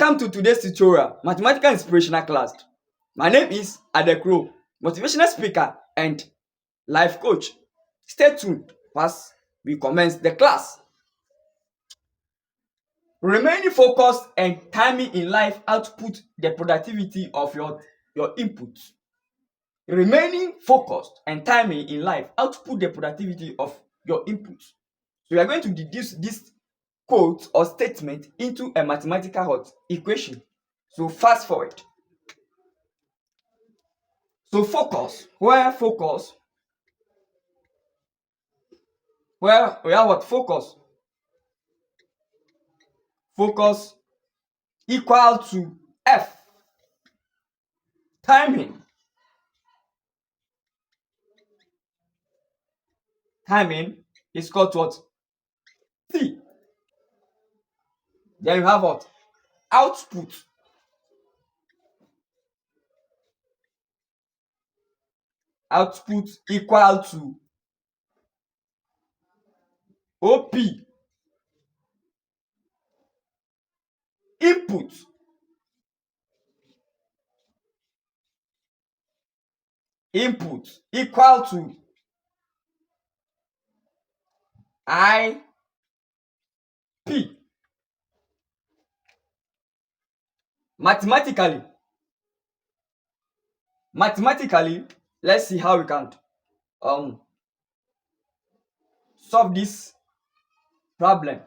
Welcome to today's tutorial, Mathematical Inspirational Class. My name is ADEK-ROAR, motivational speaker and life coach. Stay tuned as we commence the class. Remaining focused and timing in life output the productivity of your input. Remaining focused and timing in life output the productivity of your input. So we are going to deduce this quote or statement into a mathematical equation. So fast forward. So focus, where we have what? Focus equal to F. Timing is equal to what? T. Then you have what? Output equal to OP. Input equal to IP. Mathematically, let's see how we can solve this problem.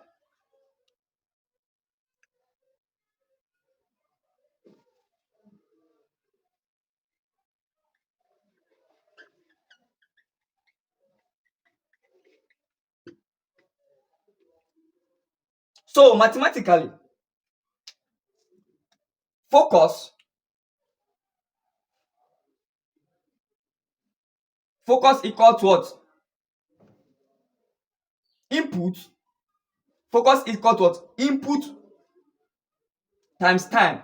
So mathematically, focus equal to what? Input. Focus equal to what? Input times time.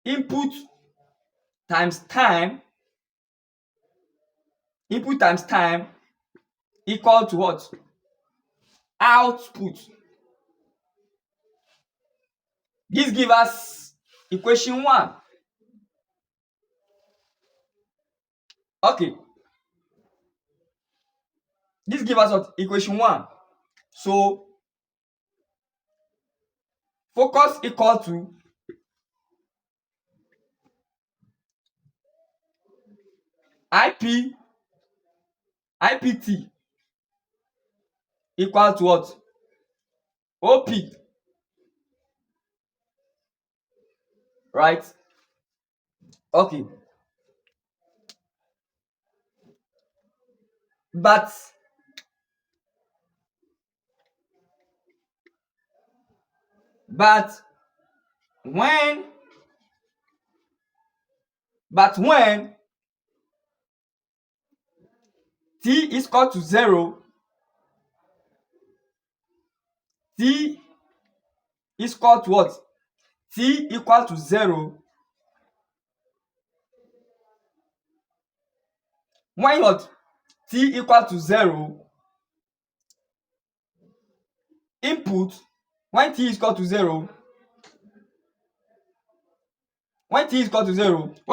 Input times time equal to what? Output. This gives us equation 1. Okay. This gives us what? Equation 1. So focus equal to IPT equal to what? OP. Right? Okay. But when t is equal to 0, t is equal to what? T equal to 0. When what? T equal to 0, input, when t is equal to 0, what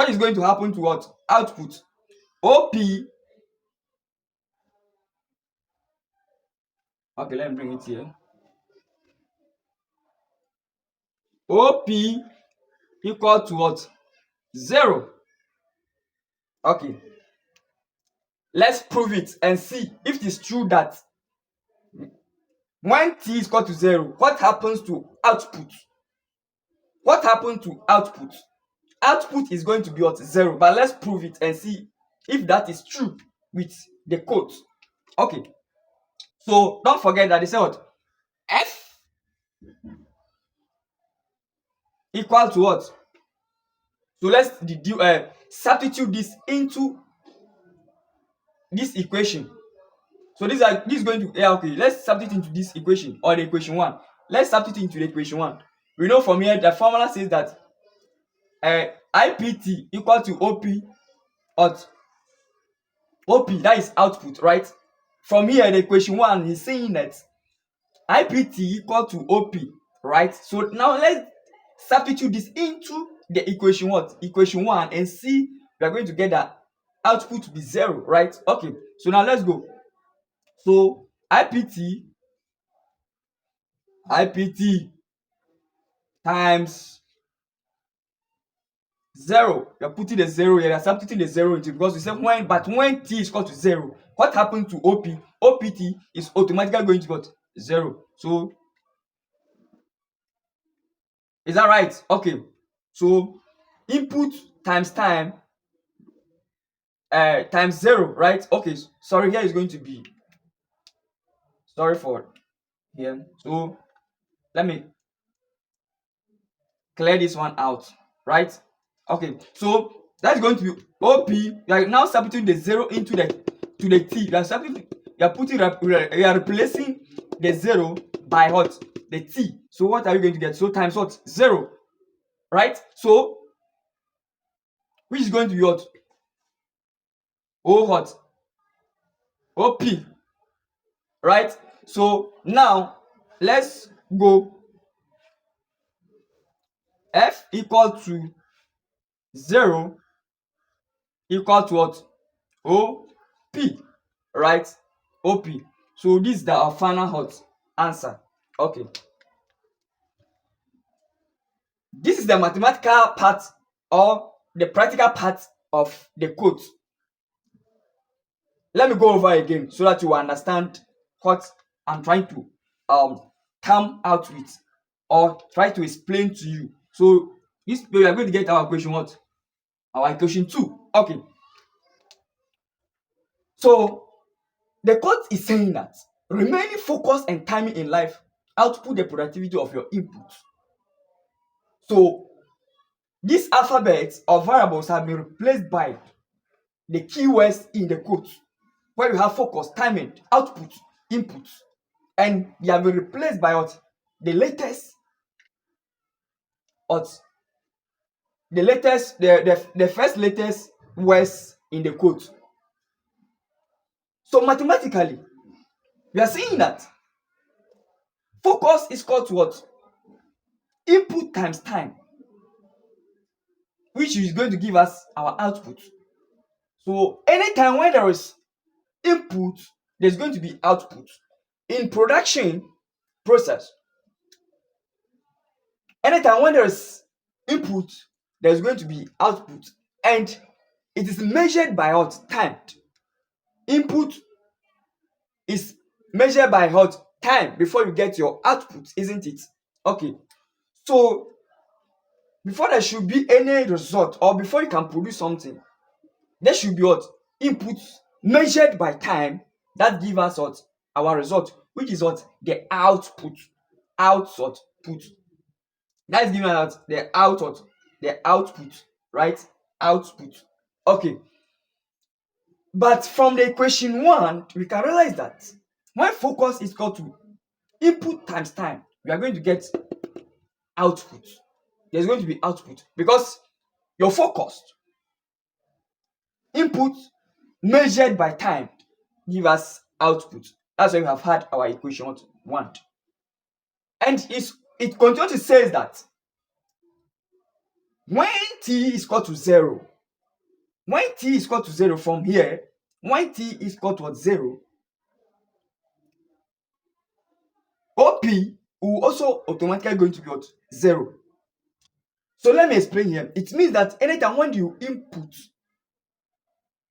is going to happen to what? Output. OP. Okay, let me bring it here. OP equal to what? 0. Okay. Let's prove it and see if it is true that when t is equal to 0, what happens to output? What happened to output? Output is going to be what? 0. But let's prove it and see if that is true with the code. Okay. So don't forget that they say what? F equal to what? So let's substitute this into this equation. So this is going to okay. Let's substitute into this equation or the equation 1. Let's substitute into the equation 1. We know from here the formula says that IPT equal to OP, or OP, that is output, right? From here the equation 1 is saying that IPT equal to OP. right? So now let's substitute this into the equation what? Equation 1, and see we are going to get that output to be 0, right? Okay, so now let's go. So IPT times 0. You're putting the 0 here, you're substituting the 0 into, because we said when t is equal to 0, what happened to OPT is automatically going to what? 0. So is that right? Okay, so input times time times 0, right? Okay, sorry, here is going to be, sorry for here, so let me clear this one out, right? Okay, so that's going to be OP. You are now substituting the 0 into the t. You are substituting, you are putting, you are replacing the 0 by what? The t. So what are you going to get? So times what? 0, right? So which is going to be what? O what? OP, right? So now let's go. F equal to 0 equal to what? OP, right? OP. So this is our final hot answer. Okay, this is the mathematical part or the practical part of the code. Let me go over again so that you understand what I'm trying to come out with or try to explain to you. So this we are going to get our equation what? Our equation 2. Okay, so the quote is saying that remaining focused and timing in life output the productivity of your input. So these alphabets or variables have been replaced by the keywords in the quote, where you have focus, timing, output, input, and they have been replaced by what? The latest, what? The first latest words in the quote. So mathematically, we are saying that focus is equal to what? Input times time, which is going to give us our output. So anytime when there is input, there's going to be output. In production process, anytime when there is input, there's going to be output, and it is measured by what? Time. Input is measured by what? Time before you get your output, isn't it? Okay, so before there should be any result or before you can produce something, there should be what? Input measured by time that give us what? Our result, which is what? The output. Output. That is giving us the output. The output, right? Output. Okay. But from the equation 1, we can realize that when focus is equal to input times time, we are going to get output. There's going to be output because your focused input measured by time give us output. That's why we have had our equation 1. And it continues to say that when t is equal to 0, when t is equal to 0 from here, when t is equal to 0, OP will also automatically going to be what? 0. So let me explain here. It means that anytime when you input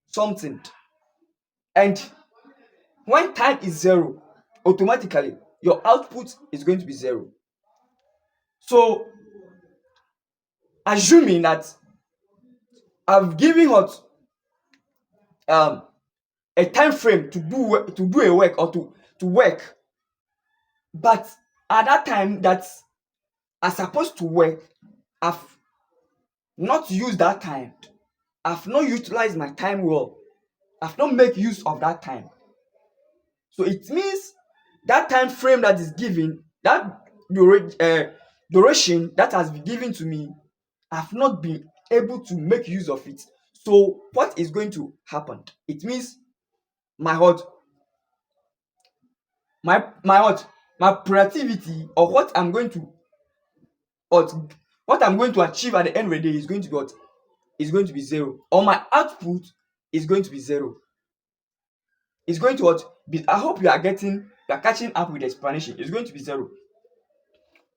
something and when time is 0, automatically your output is going to be 0. So assuming that I've given what a time frame to do a work or to work, but at that time that I'm supposed to work, I've not used that time. I've not utilized my time well. I've not make use of that time. So it means that time frame that is given, that duration that has been given to me, I've not been able to make use of it. So what is going to happen? It means my what? My productivity or what I'm going to what I'm going to achieve at the end of the day is going to be what? Is going to be zero. Or my output is going to be zero. It's going to what? I hope you are catching up with the explanation. It's going to be zero.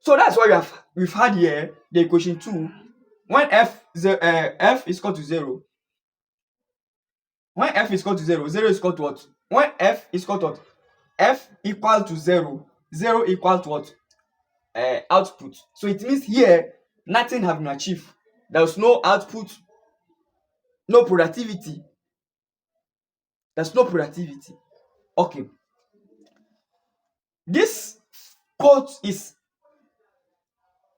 So that's why we've had here the equation 2. When f is equal to 0, when f is equal to 0, 0 is equal to what? When f is equal to what? F equal to 0, 0 equal to what? Output. So it means here nothing have been achieved. There's no output, no productivity. There's no productivity. Okay. This quote is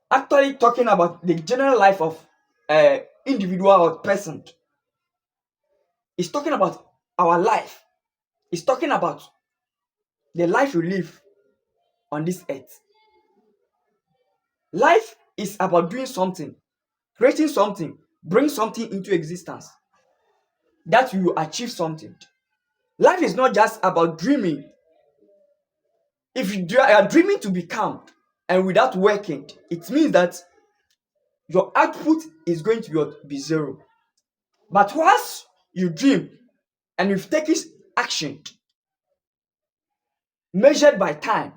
actually talking about the general life of individual or person. It's talking about our life. It's talking about the life we live on this earth. Life is about doing something, creating something, bring something into existence, that you will achieve something. Life is not just about dreaming. If you are dreaming to become and without working, it means that your output is going to be zero. But once you dream and you've taken action measured by time,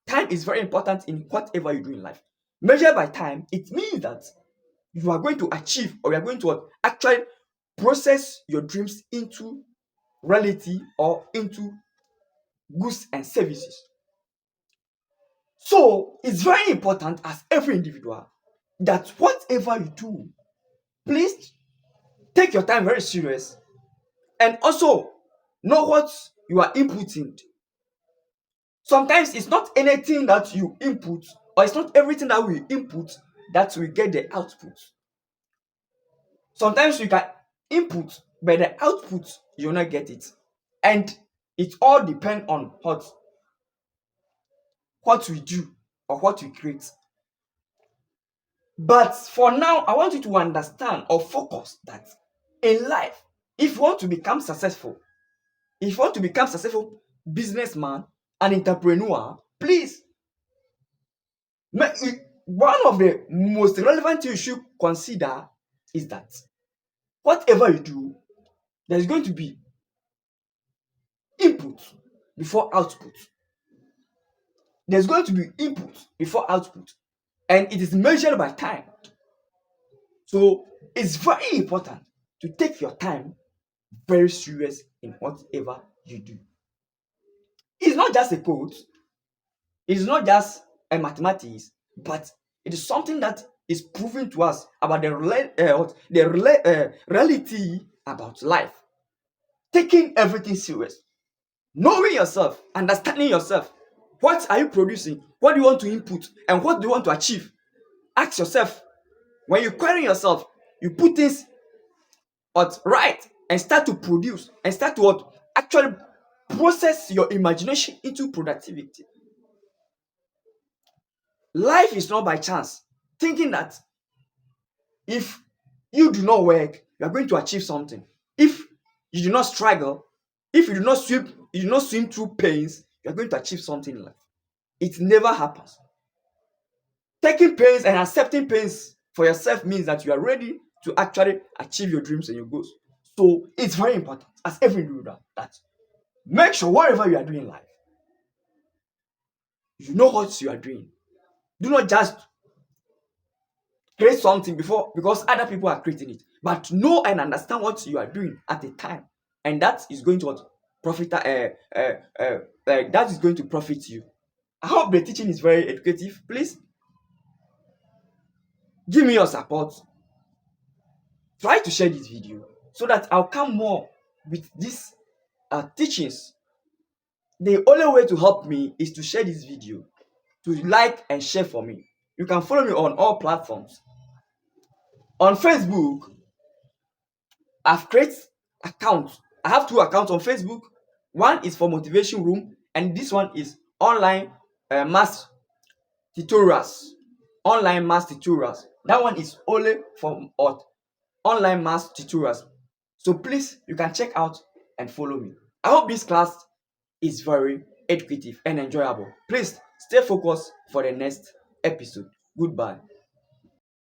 time is very important in whatever you do in life. Measured by time, it means that you are going to achieve, or you are going to actually process your dreams into reality or into goods and services. So it's very important as every individual that whatever you do, please take your time very serious, and also know what you are inputting. Sometimes it's not anything that you input, or it's not everything that we input that we get the output. Sometimes you can input, but the output you'll not get it. And it all depends on what we do or what we create. But for now, I want you to understand or focus that in life, if you want to become successful, if you want to become successful businessman and entrepreneur, please, one of the most relevant things you should consider is that whatever you do, there's going to be input before output. There's going to be input before output, and it is measured by time. So it's very important to take your time very serious in whatever you do. It's not just a code, it's not just a mathematics, but it is something that is proven to us about the reality about life. Taking everything serious, knowing yourself, understanding yourself. What are you producing? What do you want to input? And what do you want to achieve? Ask yourself. When you query yourself, you put things right and start to produce and start to actually process your imagination into productivity. Life is not by chance. Thinking that if you do not work, you are going to achieve something. If you do not struggle, if you do not swim through pains, you are going to achieve something in life. It never happens. Taking pains and accepting pains for yourself means that you are ready to actually achieve your dreams and your goals. So it's very important as every individual that make sure whatever you are doing in life, you know what you are doing. Do not just create something before because other people are creating it, but know and understand what you are doing at a time, and that is going to that is going to profit you. I hope the teaching is very educative. Please give me your support. Try to share this video so that I'll come more with these teachings. The only way to help me is to share this video, to like and share for me. You can follow me on all platforms. On Facebook, I've created accounts. I have 2 accounts on Facebook. One is for motivation room, and this one is online mass tutorials. Online mass tutorials. That one is only for online mass tutorials. So please, you can check out and follow me. I hope this class is very educative and enjoyable. Please stay focused for the next episode. Goodbye.